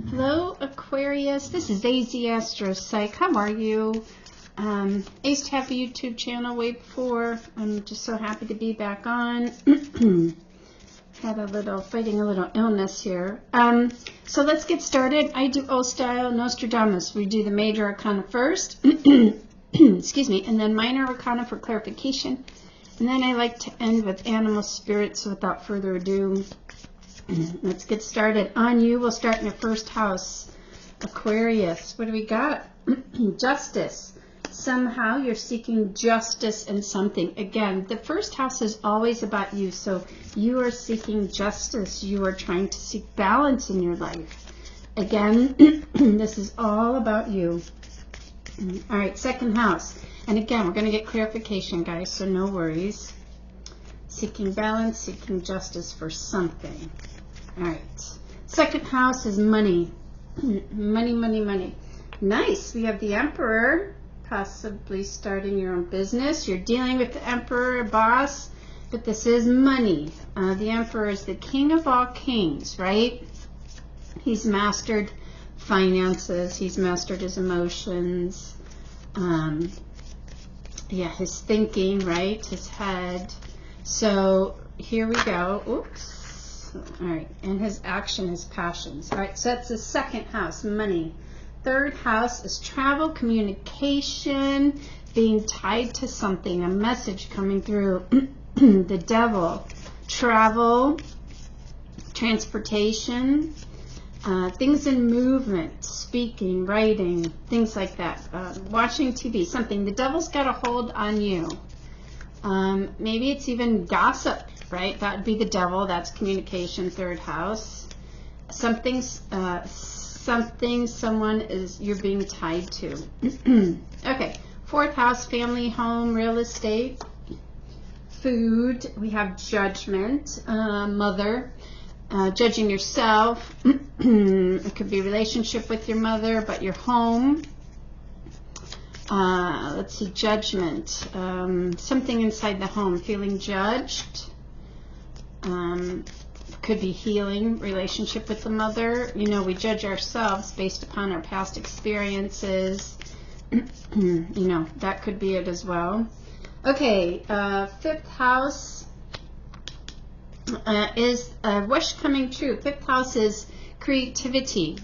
Hello, Aquarius. This is azastropsych. How are you? I used to have a YouTube channel way before. I'm just so happy to be back on. Fighting a little illness here. So let's get started. I do old style Nostradamus. We do the major arcana first. Excuse me. And then minor arcana for clarification. And then I like to end with animal spirits. So without further ado, let's get started. On you, we'll start in your first house, Aquarius. What do we got? Justice. Somehow you're seeking justice in something. Again, the first house is always about you. So you are seeking justice. You are trying to seek balance in your life. Again, this is all about you. All right, second house. And again, we're going to get clarification, guys, so no worries. Seeking balance, seeking justice for something. All right. Second house is money. Money, money, money. Nice. We have the Emperor, possibly starting your own business. You're dealing with the Emperor, boss, but this is money. The Emperor is the king of all kings, right? He's mastered finances. He's mastered his emotions. His thinking, right? His head. So here we go. Oops. All right. And his action, his passions. All right. So that's the second house, money. Third house is travel, communication, being tied to something, a message coming through. The devil, travel, transportation, things in movement, speaking, writing, things like that. Watching TV, something. The devil's got a hold on you. Maybe it's even gossip, right? That would be the devil. That's communication, third house. Something, someone you're being tied to. Okay. Fourth house, family, home, real estate, food. We have judgment, mother, judging yourself. It could be relationship with your mother, but your home. Let's see, judgment. Something inside the home, feeling judged. Could be healing, relationship with the mother. You know, we judge ourselves based upon our past experiences. You know, that could be it as well. Okay, fifth house is a wish coming true. Fifth house is creativity,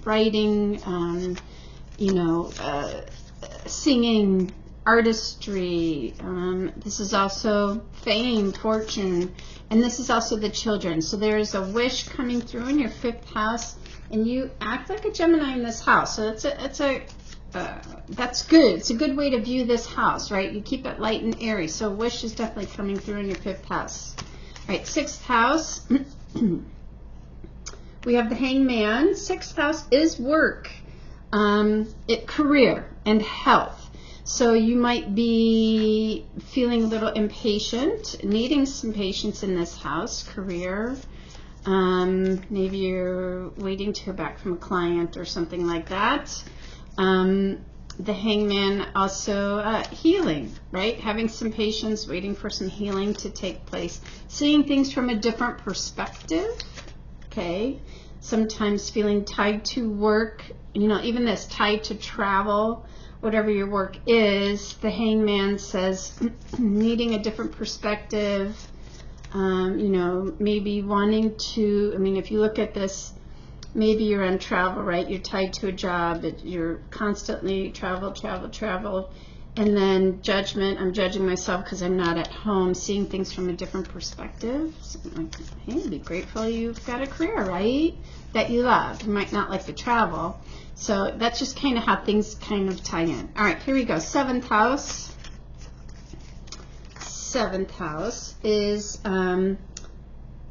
writing, singing, artistry. This is also fame, fortune, and this is also the children. So there is a wish coming through in your fifth house, and you act like a Gemini in this house. So that's good. It's a good way to view this house, right? You keep it light and airy. So wish is definitely coming through in your fifth house. All right, sixth house. We have the Hangman. Sixth house is work, career, and health. So you might be feeling a little impatient, needing some patience in this house, career. Maybe you're waiting to hear back from a client or something like that. The Hangman also healing, right? Having some patience, waiting for some healing to take place. Seeing things from a different perspective, okay? Sometimes feeling tied to work, even this, tied to travel, whatever your work is. The Hangman says needing a different perspective, maybe wanting to, if you look at this, maybe you're on travel, right? You're tied to a job. You're constantly travel. And then judgment. I'm judging myself because I'm not at home, seeing things from a different perspective. So, hey, be grateful you've got a career, right? That you love. You might not like to travel. So that's just kind of how things kind of tie in. All right, here we go. Seventh house. Seventh house is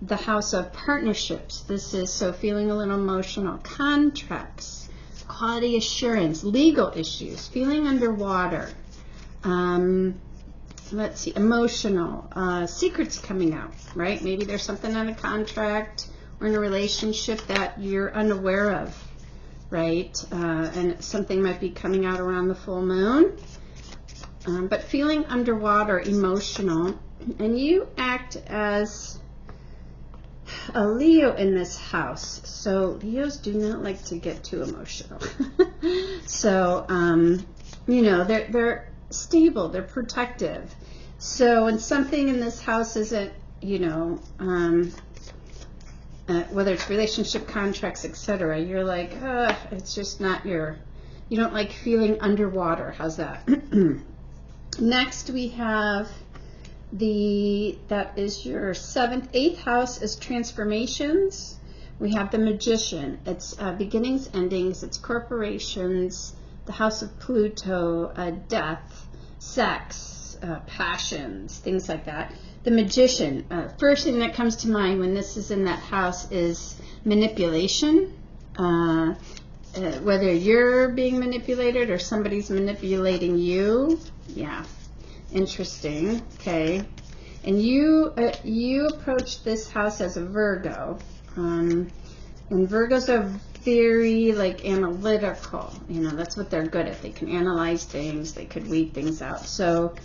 the house of partnerships. This is so feeling a little emotional. Contracts, quality assurance, legal issues, feeling underwater. Let's see, emotional, secrets coming out, right? Maybe there's something on a contract or in a relationship that you're unaware of, right? And something might be coming out around the full moon. But feeling underwater, emotional, and you act as a Leo in this house. So Leos do not like to get too emotional. So, you know, they're stable, they're protective. So when something in this house isn't, you know, whether it's relationship, contracts, etc., you're like, it's just not you don't like feeling underwater. How's that? Next we have that is your 7th, 8th house is transformations. We have the Magician. It's beginnings, endings, it's corporations, the house of Pluto, death, sex, passions, things like that. The Magician, first thing that comes to mind when this is in that house is manipulation. Whether you're being manipulated or somebody's manipulating you. Yeah, interesting. Okay, and you approach this house as a Virgo, and Virgos are very like analytical. You know, that's what they're good at. They can analyze things. They could weed things out. So,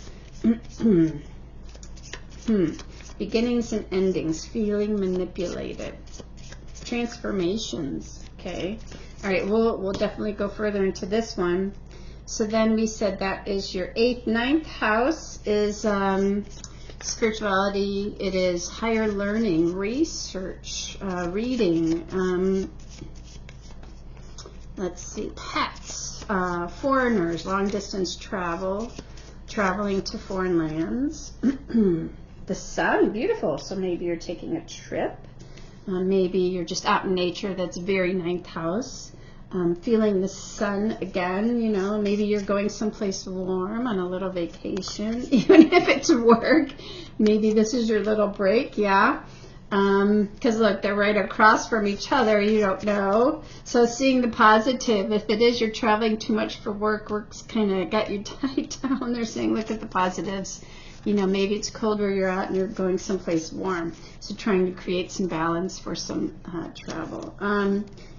beginnings and endings, feeling manipulated, transformations. Okay. All right, we'll definitely go further into this one. So then we said that is your 8th, 9th house is spirituality. It is higher learning, research, reading. Let's see, pets, foreigners, long distance travel, traveling to foreign lands. The sun, beautiful. So maybe you're taking a trip. Maybe you're just out in nature. That's very 9th house. Feeling the sun again, you know, maybe you're going someplace warm on a little vacation, even if it's work. Maybe this is your little break, yeah. Because look, they're right across from each other. You don't know. So seeing the positive, if it is you're traveling too much for work, work's kind of got you tied down. They're saying look at the positives. You know, maybe it's cold where you're at and you're going someplace warm. So trying to create some balance for some travel.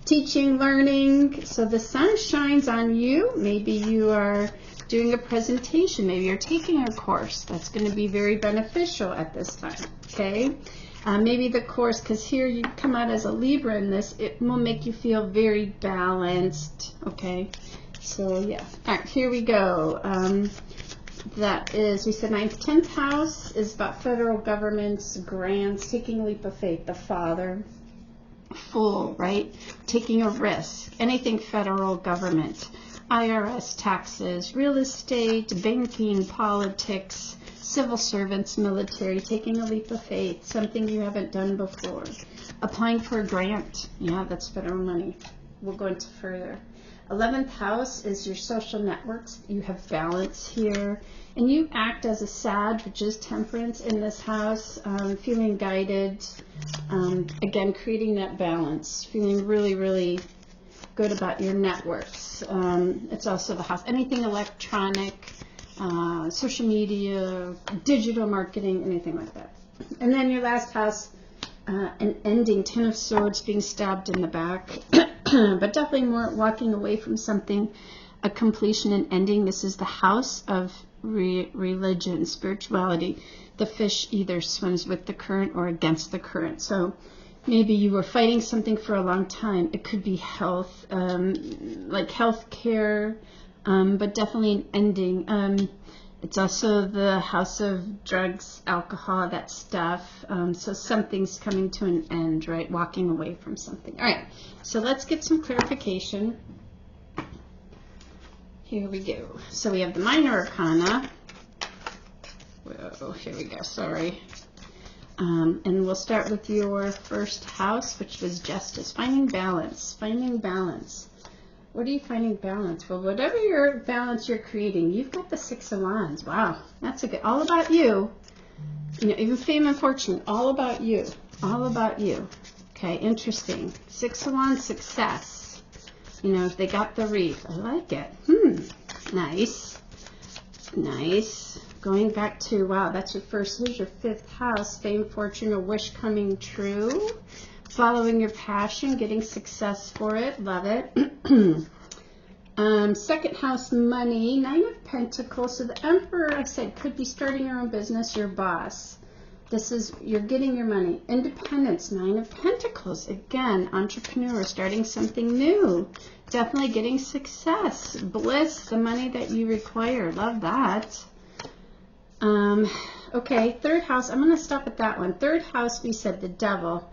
Teaching, learning. So the sun shines on you. Maybe you are doing a presentation. Maybe you're taking a course. That's going to be very beneficial at this time. Okay. Maybe the course, because here you come out as a Libra in this, it will make you feel very balanced. Okay. So yeah. All right, here we go. That is, we said 9th, 10th house is about federal governments, grants, taking a leap of faith, the father, full, right? Taking a risk, anything federal government, IRS, taxes, real estate, banking, politics, civil servants, military, taking a leap of faith, something you haven't done before, applying for a grant. Yeah, that's federal money. We'll go into further. 11th house is your social networks. You have balance here. And you act as a Sag, which is temperance in this house, feeling guided. Again, creating that balance, feeling really, really good about your networks. It's also the house. Anything electronic, social media, digital marketing, anything like that. And then your last house, an ending, 10 of Swords, being stabbed in the back. But definitely more walking away from something, a completion and ending. This is the house of religion, spirituality. The fish either swims with the current or against the current. So maybe you were fighting something for a long time. It could be health, like health care, but definitely an ending. It's also the house of drugs, alcohol, that stuff. So something's coming to an end, right? Walking away from something. All right. So let's get some clarification. Here we go. So we have the minor arcana. Whoa, here we go. Sorry. And we'll start with your first house, which was justice. Finding balance. Finding balance. What are you finding balance? Well, whatever your balance you're creating, you've got the 6 of Wands. Wow, that's a good. All about you. You know, even fame and fortune. All about you. All about you. Okay, interesting. 6 of Wands, success. You know, if they got the wreath. I like it. Nice. Nice. Going back to, wow, that's your first, here's your 5th house. Fame, fortune, a wish coming true. Following your passion, getting success for it. Love it. 2nd house, money. 9 of Pentacles. So the Emperor, I said, could be starting your own business, your boss. This is, you're getting your money. Independence, 9 of Pentacles. Again, entrepreneur, starting something new. Definitely getting success. Bliss, the money that you require. Love that. Okay, third house. I'm going to stop at that one. Third house, we said the devil.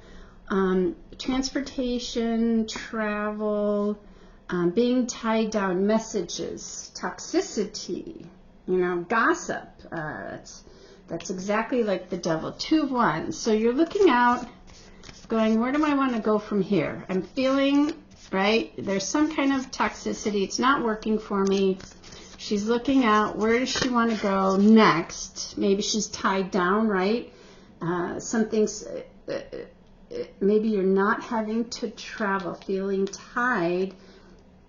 Transportation, travel, being tied down, messages, toxicity, you know, gossip. That's exactly like the devil. 2 of Wands. So you're looking out, going, where do I want to go from here? I'm feeling, right, there's some kind of toxicity. It's not working for me. She's looking out. Where does she want to go next? Maybe she's tied down, right? Something's, maybe you're not having to travel, feeling tied.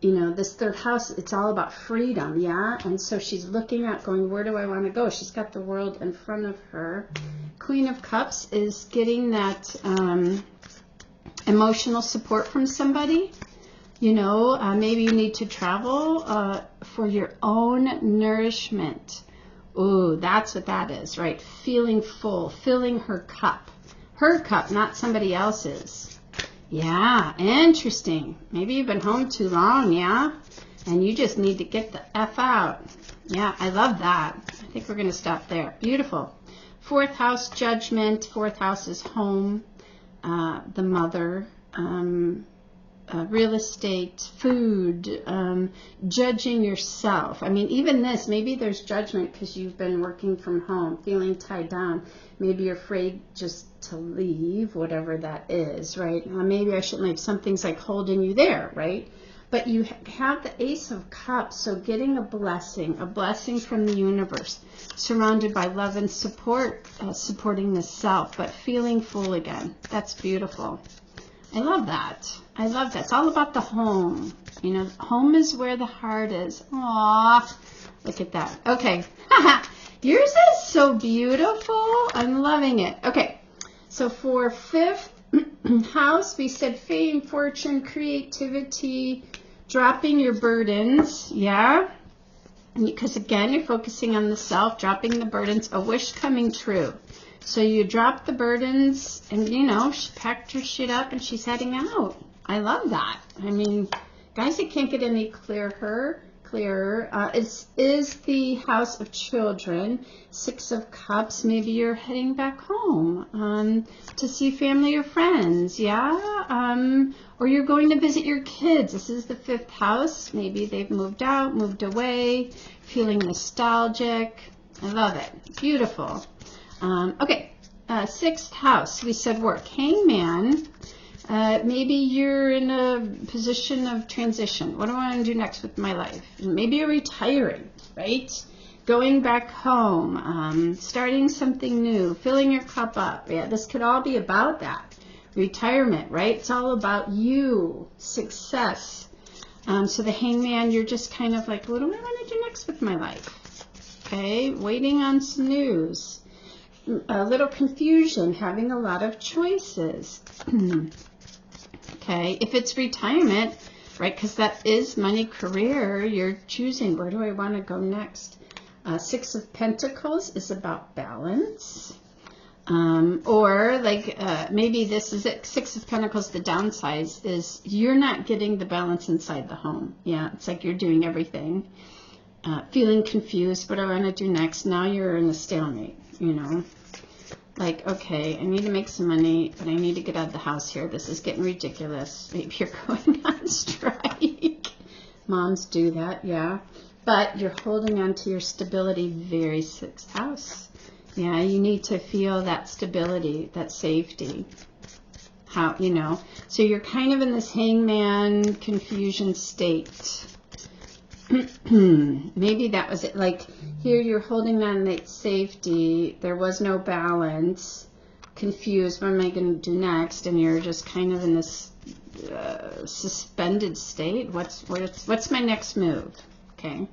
You know, this third house, it's all about freedom, yeah? And so she's looking at going, where do I want to go? She's got the world in front of her. Queen of Cups is getting that emotional support from somebody. You know, maybe you need to travel for your own nourishment. Ooh, that's what that is, right? Feeling full, filling her cup. Her cup, not somebody else's. Yeah, interesting. Maybe you've been home too long, yeah? And you just need to get the F out. Yeah, I love that. I think we're going to stop there. Beautiful. 4th house, judgment. 4th house is home, the mother, real estate, food, judging yourself. I mean, even this, maybe there's judgment because you've been working from home, feeling tied down. Maybe you're afraid just to leave, whatever that is, right? Maybe I shouldn't leave. Something's like holding you there, right? But you have the Ace of Cups, so getting a blessing from the universe, surrounded by love and support, supporting the self, but feeling full again. That's beautiful. I love that. I love that. It's all about the home. You know, home is where the heart is. Aww. Look at that. Okay. Yours is so beautiful. I'm loving it. Okay. So for 5th house, we said fame, fortune, creativity, dropping your burdens. Yeah. Because again, you're focusing on the self, dropping the burdens, a wish coming true. So you drop the burdens and, you know, she packed her shit up and she's heading out. I love that. I mean, guys, it can't get any clearer. It is the house of children, 6 of Cups. Maybe you're heading back home to see family or friends, yeah? Or you're going to visit your kids. This is the 5th house. Maybe they've moved out, moved away, feeling nostalgic. I love it. Beautiful. Okay, 6th house, we said work. Hangman, maybe you're in a position of transition. What do I want to do next with my life? Maybe you're retiring, right? Going back home, starting something new, filling your cup up. Yeah, this could all be about that. Retirement, right? It's all about you, success. So the Hangman, you're just kind of like, what do I want to do next with my life? Okay, waiting on some news. A little confusion, having a lot of choices. Okay, if it's retirement, right, because that is money, career, you're choosing, where do I want to go next? 6 of Pentacles is about balance. Or like maybe this is it, 6 of Pentacles, the downside is you're not getting the balance inside the home. Yeah, it's like you're doing everything. Feeling confused, what do I want to do next? Now you're in a stalemate, you know. Like, okay, I need to make some money, but I need to get out of the house here. This is getting ridiculous. Maybe you're going on strike. Moms do that, yeah. But you're holding on to your stability, very 6th house. Yeah, you need to feel that stability, that safety. How, you know. So you're kind of in this hangman confusion state. Maybe that was it. Like here you're holding on that safety. There was no balance. Confused. What am I going to do next? And you're just kind of in this suspended state. What's my next move? Okay.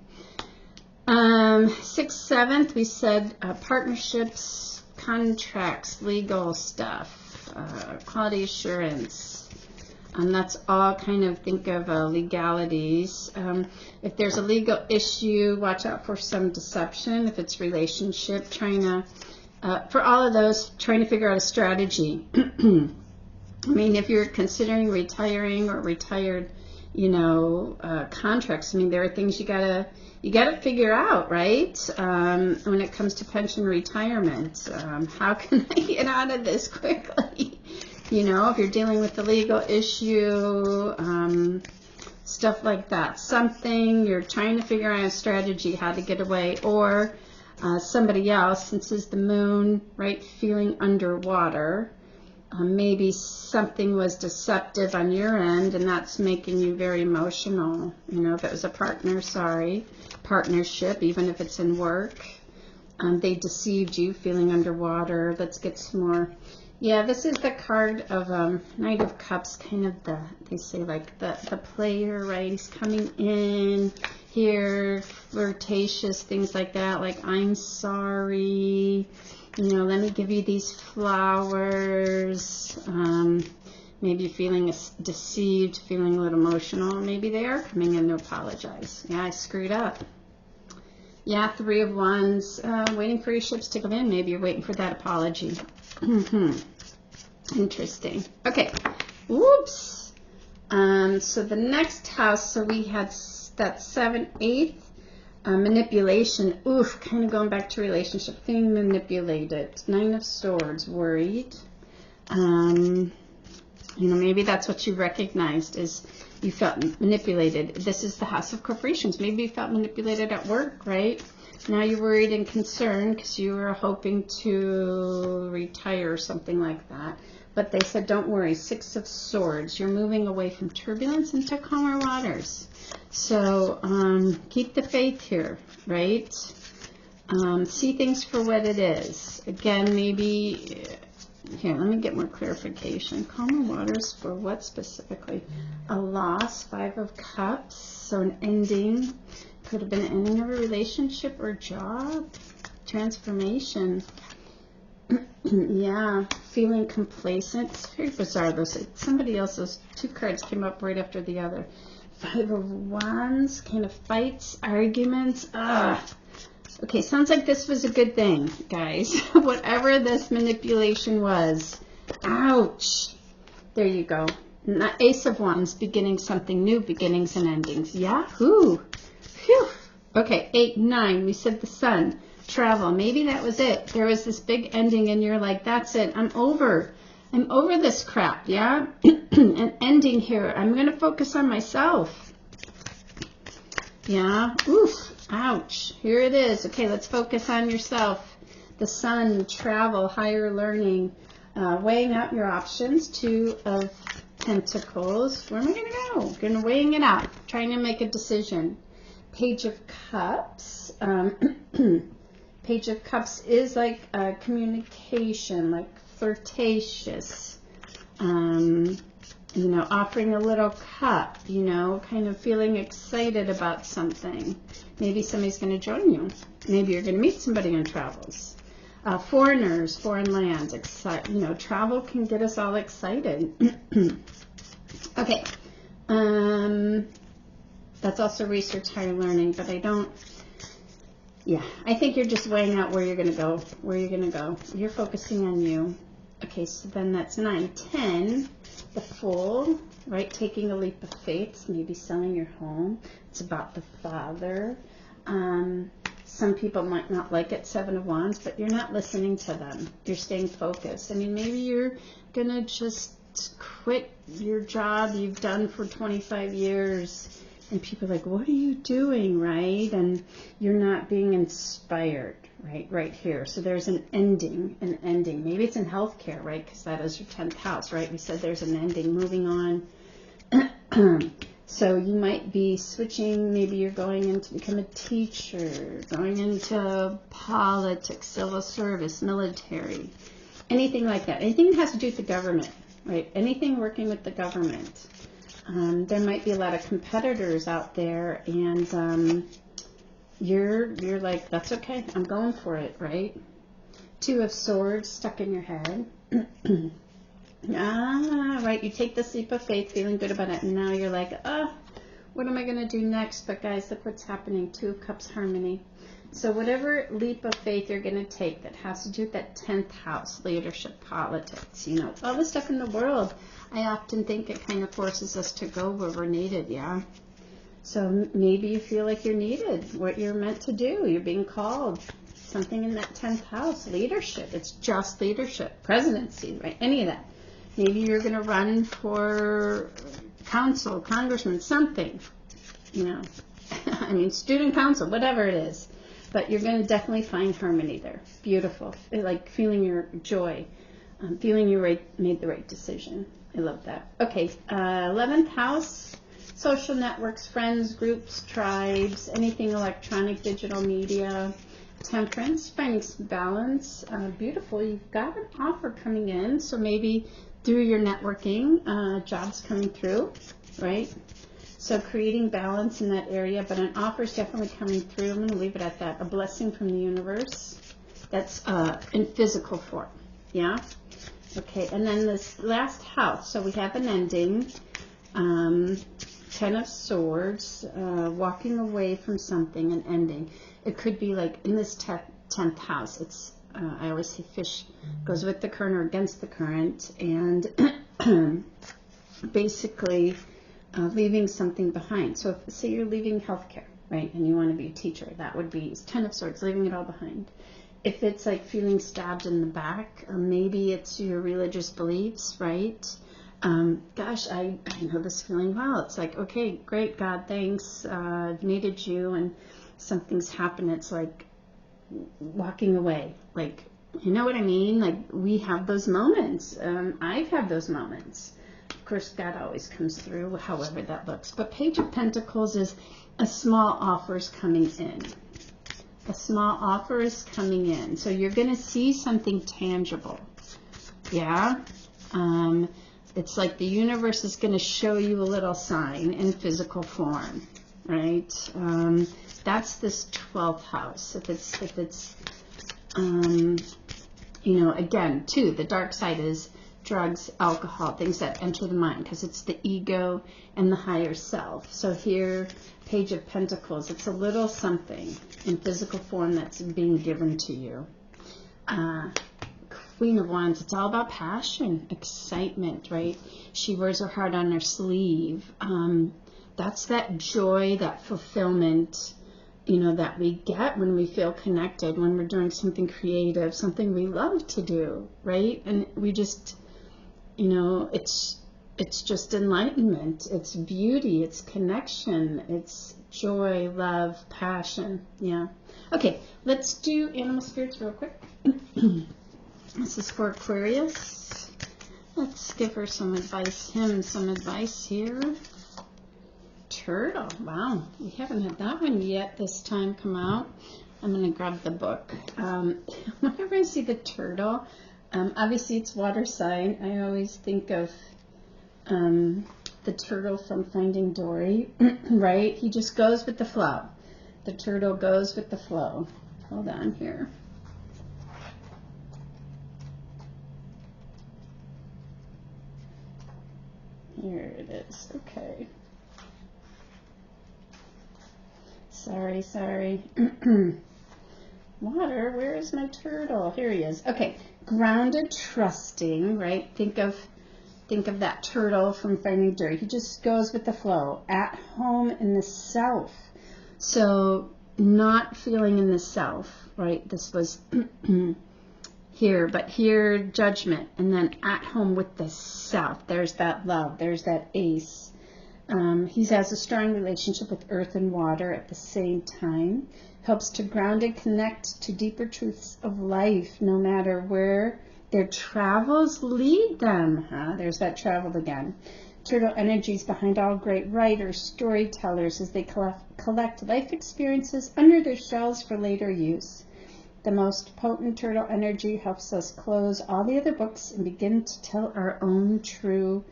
6th, 7th, we said partnerships, contracts, legal stuff, quality assurance. That's all kind of, think of legalities. If there's a legal issue, watch out for some deception. If it's relationship, trying to for all of those, trying to figure out a strategy. I mean, if you're considering retiring or retired, you know, contracts, I mean, there are things you gotta figure out, right? When it comes to pension retirement, how can I get out of this quickly? You know, if you're dealing with the legal issue, stuff like that. Something you're trying to figure out a strategy how to get away, or somebody else, since it's the moon, right, feeling underwater. Maybe something was deceptive on your end, and that's making you very emotional. You know, if it was a partnership, even if it's in work, they deceived you, feeling underwater. Let's get some more. Yeah, this is the card of Knight of Cups, kind of they say like the player, right? He's coming in here, flirtatious, things like that, like I'm sorry. You know, let me give you these flowers. Maybe feeling deceived, feeling a little emotional. Maybe they are coming in to apologize. Yeah, I screwed up. Yeah, 3 of Wands. Waiting for your ships to come in. Maybe you're waiting for that apology. Interesting. Okay. Whoops. So the next house, so we had that 7th, 8th. Manipulation. Oof, kind of going back to relationship. Feeling manipulated. 9 of Swords. Worried. You know, maybe that's what you recognized, is you felt manipulated. This is the House of Corporations. Maybe you felt manipulated at work, right? Now you're worried and concerned because you were hoping to retire or something like that. But they said, don't worry. 6 of Swords. You're moving away from turbulence into calmer waters. So keep the faith here, right? See things for what it is. Again, maybe, here, let me get more clarification. Calmer waters for what specifically? A loss, 5 of Cups. So an ending. Could have been an ending of a relationship or job. Transformation. Yeah, feeling complacent. It's very bizarre. Somebody else's 2 cards came up right after the other. 5 of Wands, kind of fights, arguments. Okay, sounds like this was a good thing, guys. Whatever this manipulation was. Ouch. There you go. Ace of Wands, beginning something new, beginnings and endings. Yahoo. Phew. Okay, 8, 9. We said the Sun. Travel. Maybe that was it. There was this big ending and you're like, that's it. I'm over this crap, yeah? An ending here. I'm going to focus on myself. Yeah? Oof. Ouch. Here it is. Okay, let's focus on yourself. The Sun, travel, higher learning, weighing out your options. 2 of Pentacles. Where am I going to go? Going to weighing it out. Trying to make a decision. Page of Cups. Page of Cups is like communication, like flirtatious, you know, offering a little cup, you know, kind of feeling excited about something. Maybe somebody's going to join you. Maybe you're going to meet somebody on travels. Foreigners, foreign lands, you know, travel can get us all excited. Okay. That's also research, higher learning, but I don't. Yeah, I think you're just weighing out where you're going to go, You're focusing on you. Okay, so then that's 9, 10, the Fool, right? Taking a leap of faith, maybe selling your home. It's about the Father. Some people might not like it, 7 of Wands, but you're not listening to them. You're staying focused. I mean, maybe you're going to just quit your job you've done for 25 years. And people are like, what are you doing, right? And you're not being inspired, right here. So there's an ending. Maybe it's in healthcare, right? Because that is your 10th house, right? We said there's an ending, moving on. So you might be switching. Maybe you're going in to become a teacher, going into politics, civil service, military, anything like that. Anything that has to do with the government, right? Anything working with the government. There might be a lot of competitors out there, and you're like, that's okay, I'm going for it, right? 2 of Swords stuck in your head. Right, you take the leap of faith, feeling good about it, and now you're like, What am I going to do next? But guys, look what's happening. 2 of Cups harmony. So whatever leap of faith you're going to take that has to do with that 10th house, leadership, politics, you know, all the stuff in the world, I often think it kind of forces us to go where we're needed, yeah? So maybe you feel like you're needed, what you're meant to do, you're being called. Something in that 10th house, leadership, it's just leadership, presidency, right? Any of that. Maybe you're going to run for council, congressman, something, you know, I mean, student council, whatever it is. But you're going to definitely find harmony there. Beautiful. Like feeling your joy, feeling you made the right decision. I love that. Okay, 11th house, social networks, friends, groups, tribes, anything electronic, digital media. Temperance, finding some balance. Beautiful. You've got an offer coming in, so maybe through your networking, jobs coming through, right? So creating balance in that area, but an offer is definitely coming through. I'm going to leave it at that. A blessing from the universe. That's in physical form. Yeah? Okay, and then this last house. So we have an ending. 10 of Swords, walking away from something and ending. It could be like in this 10th house. It's I always say fish goes with the current or against the current, and basically leaving something behind. So if, say you're leaving healthcare, right, and you want to be a teacher, that would be 10 of Swords, leaving it all behind. If it's like feeling stabbed in the back, maybe it's your religious beliefs, right? Gosh, I know this feeling well. It's like, okay, great, God, thanks. I've needed you, and something's happened. It's like walking away. Like, you know what I mean? Like, we have those moments. I've had those moments. Of course, God always comes through, however that looks. But Page of Pentacles is a small offer is coming in. A small offer is coming in. So you're going to see something tangible. Yeah? It's like the universe is going to show you a little sign in physical form, right? That's this 12th house. If it's you know, again, too, the dark side is drugs, alcohol, things that enter the mind, because it's the ego and the higher self. So here, Page of Pentacles, it's a little something in physical form that's being given to you. Queen of Wands, it's all about passion, excitement, right? She wears her heart on her sleeve. That's that joy, that fulfillment, you know, that we get when we feel connected, when we're doing something creative, something we love to do, right? And we just, you know, it's just enlightenment, it's beauty, it's connection, it's joy, love, passion. Yeah. Okay, let's do animal spirits real quick. This is for Aquarius. Let's give her some advice, him some advice here. Turtle. Wow, we haven't had that one yet this time come out. I'm going to grab the book. Whenever I see the turtle, obviously it's water sign. I always think of the turtle from Finding Dory, right? He just goes with the flow. The turtle goes with the flow. Hold on here. Here it is. Okay. Sorry. Water, where is my turtle? Here he is. Okay. Grounded, trusting, right? Think of that turtle from Finding Dory. He just goes with the flow. At home in the self. So not feeling in the self, right? This was here, but here judgment, and then at home with the self. There's that love. There's that ace. He has a strong relationship with earth and water at the same time. Helps to ground and connect to deeper truths of life, no matter where their travels lead them. There's that travel again. Turtle energies behind all great writers, storytellers, as they collect life experiences under their shells for later use. The most potent turtle energy helps us close all the other books and begin to tell our own true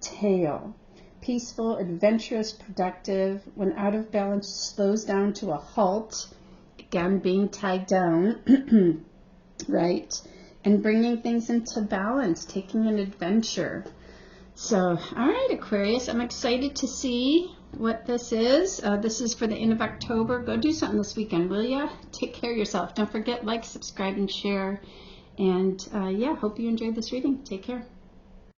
tale. Peaceful, adventurous, productive. When out of balance, slows down to a halt. Again, being tied down, right? And bringing things into balance, taking an adventure. So, all right, Aquarius, I'm excited to see what this is. This is for the end of October. Go do something this weekend, will ya? Take care of yourself. Don't forget, like, subscribe, and share. And yeah, hope you enjoyed this reading. Take care.